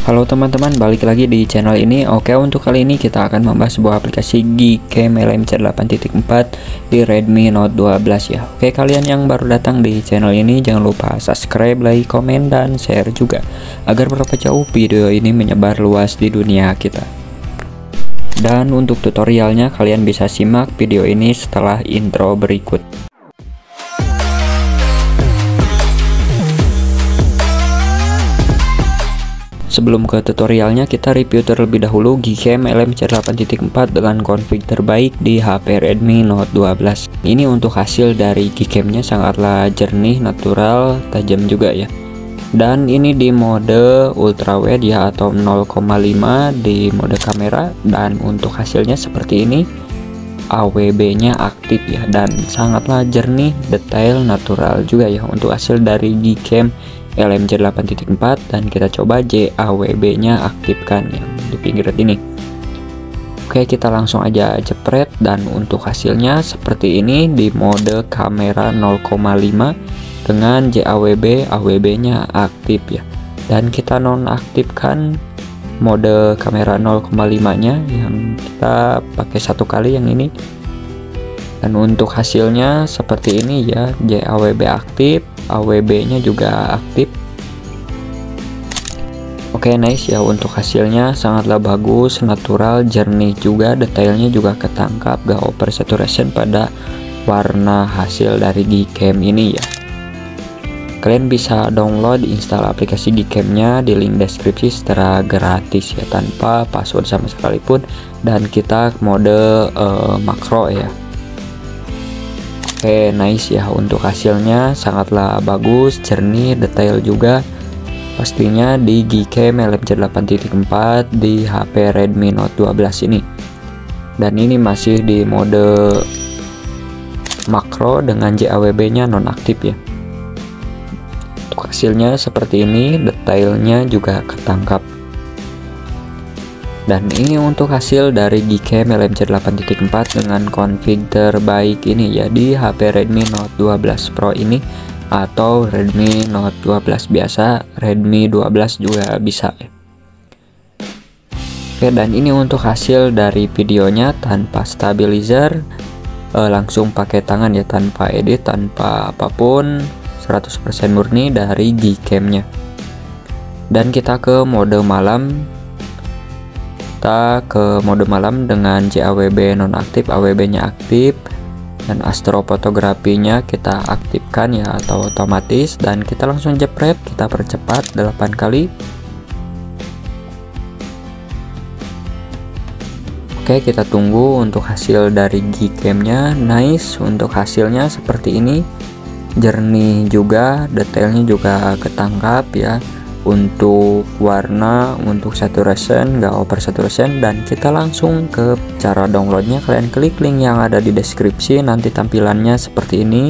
Halo teman-teman, balik lagi di channel ini. Oke, untuk kali ini kita akan membahas sebuah aplikasi Gcam LMC 8.4 di Redmi Note 12 ya. Oke, kalian yang baru datang di channel ini jangan lupa subscribe, like, komen, dan share juga agar berapa jauh video ini menyebar luas di dunia kita. Dan untuk tutorialnya kalian bisa simak video ini setelah intro berikut. Sebelum ke tutorialnya, kita review terlebih dahulu Gcam LMC 8.4 dengan config terbaik di HP Redmi Note 12. Ini untuk hasil dari Gcamnya sangatlah jernih, natural, tajam juga ya. Dan ini di mode ultrawide ya, atau 0,5 di mode kamera. Dan untuk hasilnya seperti ini, AWB nya aktif ya, dan sangatlah jernih, detail, natural juga ya untuk hasil dari Gcam LMC 8.4. Dan kita coba JAWB nya aktifkan yang di pinggir ini. Oke, kita langsung aja jepret, dan untuk hasilnya seperti ini di mode kamera 0,5 dengan JAWB, AWB nya aktif ya. Dan kita nonaktifkan mode kamera 0,5 nya yang kita pakai satu kali yang ini. Dan untuk hasilnya seperti ini ya, JAWB aktif, AWB nya juga aktif. Oke, nice ya, untuk hasilnya sangatlah bagus, natural, jernih juga, detailnya juga ketangkap, gak over saturation pada warna hasil dari Gcam ini ya. Kalian bisa download, install aplikasi Gcamnya di link deskripsi secara gratis ya, tanpa password sama sekalipun. Dan kita mode makro ya. Oke, nice ya, untuk hasilnya sangatlah bagus, jernih, detail juga. Pastinya di Gcam LMC 8.4 di HP Redmi Note 12 ini. Dan ini masih di mode makro dengan JAWB nya nonaktif ya. Untuk hasilnya seperti ini, detailnya juga ketangkap. Dan ini untuk hasil dari Gcam LMC 8.4 dengan config terbaik ini ya di HP Redmi Note 12 Pro ini, atau Redmi Note 12 biasa, Redmi 12 juga bisa ya. Oke, dan ini untuk hasil dari videonya tanpa stabilizer, langsung pakai tangan ya, tanpa edit, tanpa apapun, 100% murni dari Gcamnya. Dan kita ke mode malam. Kita ke mode malam dengan JAWB nonaktif, AWB nya aktif, dan astrofotografinya kita aktifkan ya, atau otomatis. Dan kita langsung jepret, kita percepat 8 kali. Oke, kita tunggu untuk hasil dari Gcamnya. Nice, untuk hasilnya seperti ini, jernih juga, detailnya juga ketangkap ya. Untuk warna, untuk saturation, nggak over saturation. Dan kita langsung ke cara downloadnya. Kalian klik link yang ada di deskripsi, nanti tampilannya seperti ini.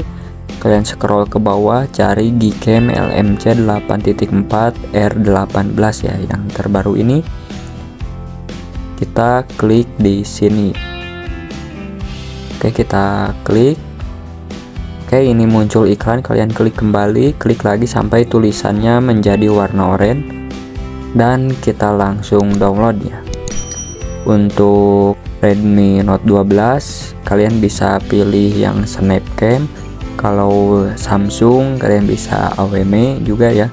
Kalian scroll ke bawah, cari Gcam LMC 8.4 R18 ya, yang terbaru ini. Kita klik di sini. Oke, kita klik. Oke, ini muncul iklan, kalian klik kembali, klik lagi sampai tulisannya menjadi warna oranye, dan kita langsung download ya. Untuk Redmi Note 12 kalian bisa pilih yang Snapcam, kalau Samsung kalian bisa AWM juga ya,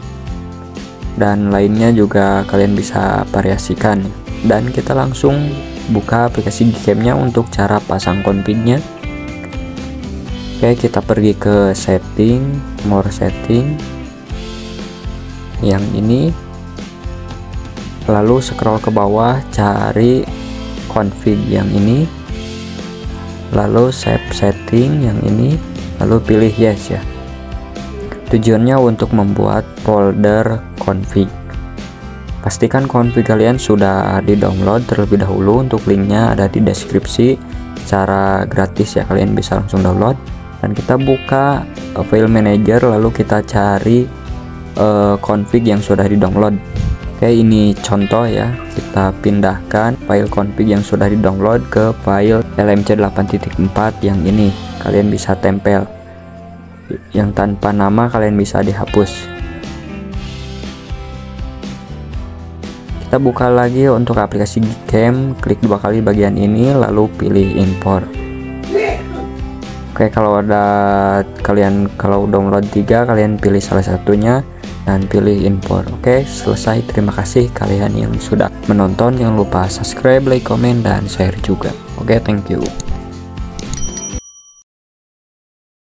dan lainnya juga kalian bisa variasikan. Dan kita langsung buka aplikasi Gcamnya untuk cara pasang confignya. Oke, kita pergi ke setting, more setting yang ini, lalu scroll ke bawah, cari config yang ini, lalu save setting yang ini, lalu pilih yes ya. Tujuannya untuk membuat folder config. Pastikan config kalian sudah di download terlebih dahulu, untuk linknya ada di deskripsi secara gratis ya, kalian bisa langsung download. Dan kita buka file manager, lalu kita cari config yang sudah di download. Oke, ini contoh ya, kita pindahkan file config yang sudah di download ke file LMC 8.4 yang ini. Kalian bisa tempel, yang tanpa nama kalian bisa dihapus. Kita buka lagi untuk aplikasi Gcam, klik 2 kali bagian ini lalu pilih import. Oke, kalau download 3, kalian pilih salah satunya dan pilih import. Oke, selesai. Terima kasih kalian yang sudah menonton. Jangan lupa subscribe, like, komen, dan share juga. Oke, thank you.